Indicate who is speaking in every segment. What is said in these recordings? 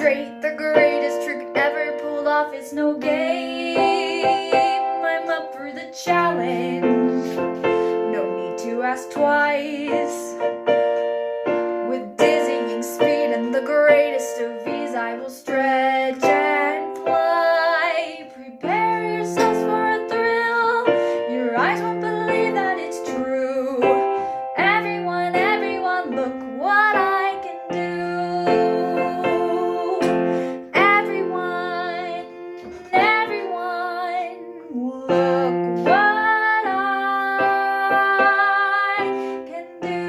Speaker 1: straight, the greatest trick ever pulled off. It's no game, I'm up for the challenge. No need to ask twice. With dizzying speed and the greatest of ease, I will stretch and fly. Prepare yourselves for a thrill. Your eyes won't believe that it's true. Everyone, everyone, look what I can do. Everyone, everyone, look what I can do.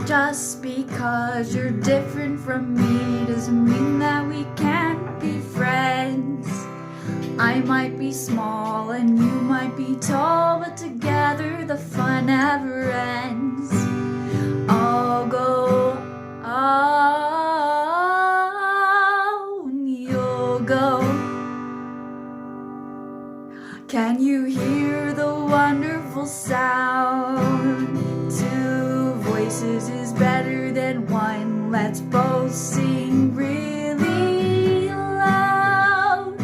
Speaker 1: Just because you're different from me doesn't mean that we can't be friends. I might be small and you might be tall, but together the fun never ends. I'll go on, you'll go. Can you hear the wonderful sound? Two voices is better than one. Let's both sing really loud.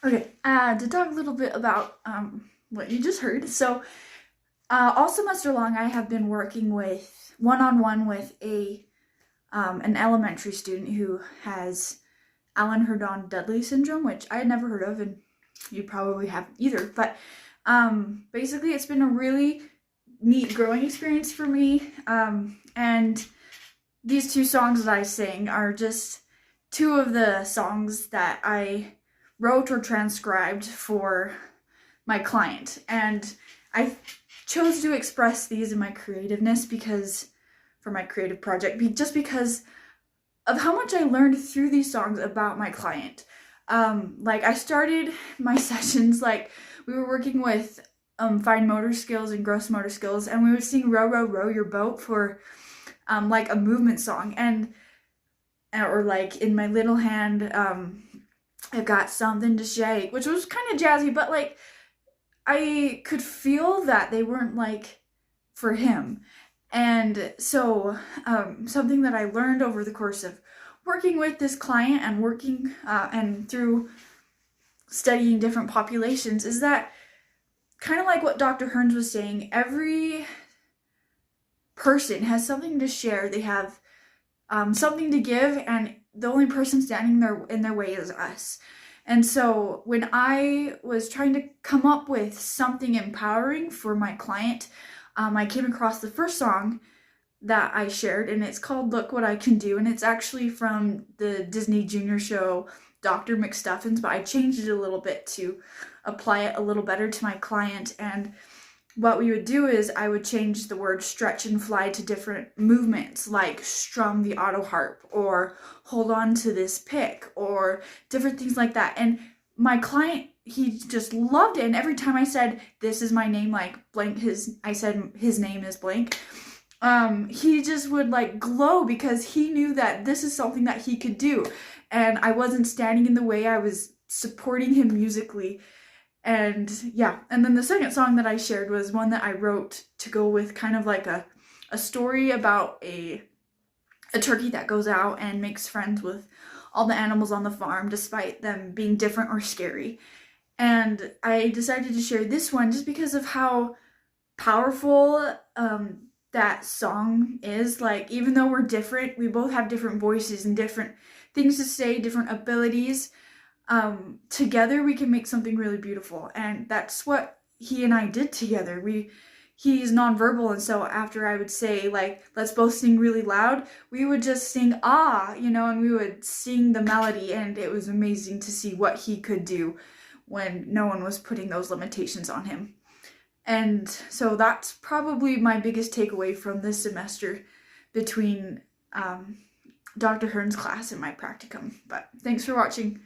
Speaker 1: Okay, to talk a little bit about what you just heard. So all semester long I have been working with one-on-one with an elementary student who has Allen-Herdon-Dudley syndrome, which I had never heard of, and you probably haven't either. But basically it's been a really neat growing experience for me, and these two songs that I sing are just two of the songs that I wrote or transcribed for my client, and I chose to express these in my creativeness for my creative project, just because of how much I learned through these songs about my client. Like I started my sessions, like we were working with fine motor skills and gross motor skills, and we would sing Row, Row, Row Your Boat for like a movement song, or like In My Little Hand, I've Got Something to Shake, which was kind of jazzy, but like I could feel that they weren't like for him. And so something that I learned over the course of working with this client and working and through studying different populations is that, kind of like what Dr. Hearns was saying, every person has something to share. They have something to give, and the only person standing in their way is us. And so when I was trying to come up with something empowering for my client, I came across the first song that I shared, and it's called Look What I Can Do, and it's actually from the Disney Junior show Dr. McStuffins, but I changed it a little bit to apply it a little better to my client. And what we would do is I would change the word stretch and fly to different movements, like strum the auto harp or hold on to this pick or different things like that. And my client, he just loved it. And every time I said, this is my name, like blank, I said his name is blank, he just would like glow because he knew that this is something that he could do. And I wasn't standing in the way, I was supporting him musically. And yeah, and then the second song that I shared was one that I wrote to go with kind of like a story about a turkey that goes out and makes friends with all the animals on the farm despite them being different or scary. And I decided to share this one just because of how powerful that song is. Like, even though we're different, we both have different voices and different things to say, different abilities. Together we can make something really beautiful, and that's what he and I did together. He's nonverbal, and so after I would say, like, let's both sing really loud, we would just sing ah, and we would sing the melody, and it was amazing to see what he could do when no one was putting those limitations on him. And so that's probably my biggest takeaway from this semester between Dr. Hearn's class and my practicum. But thanks for watching.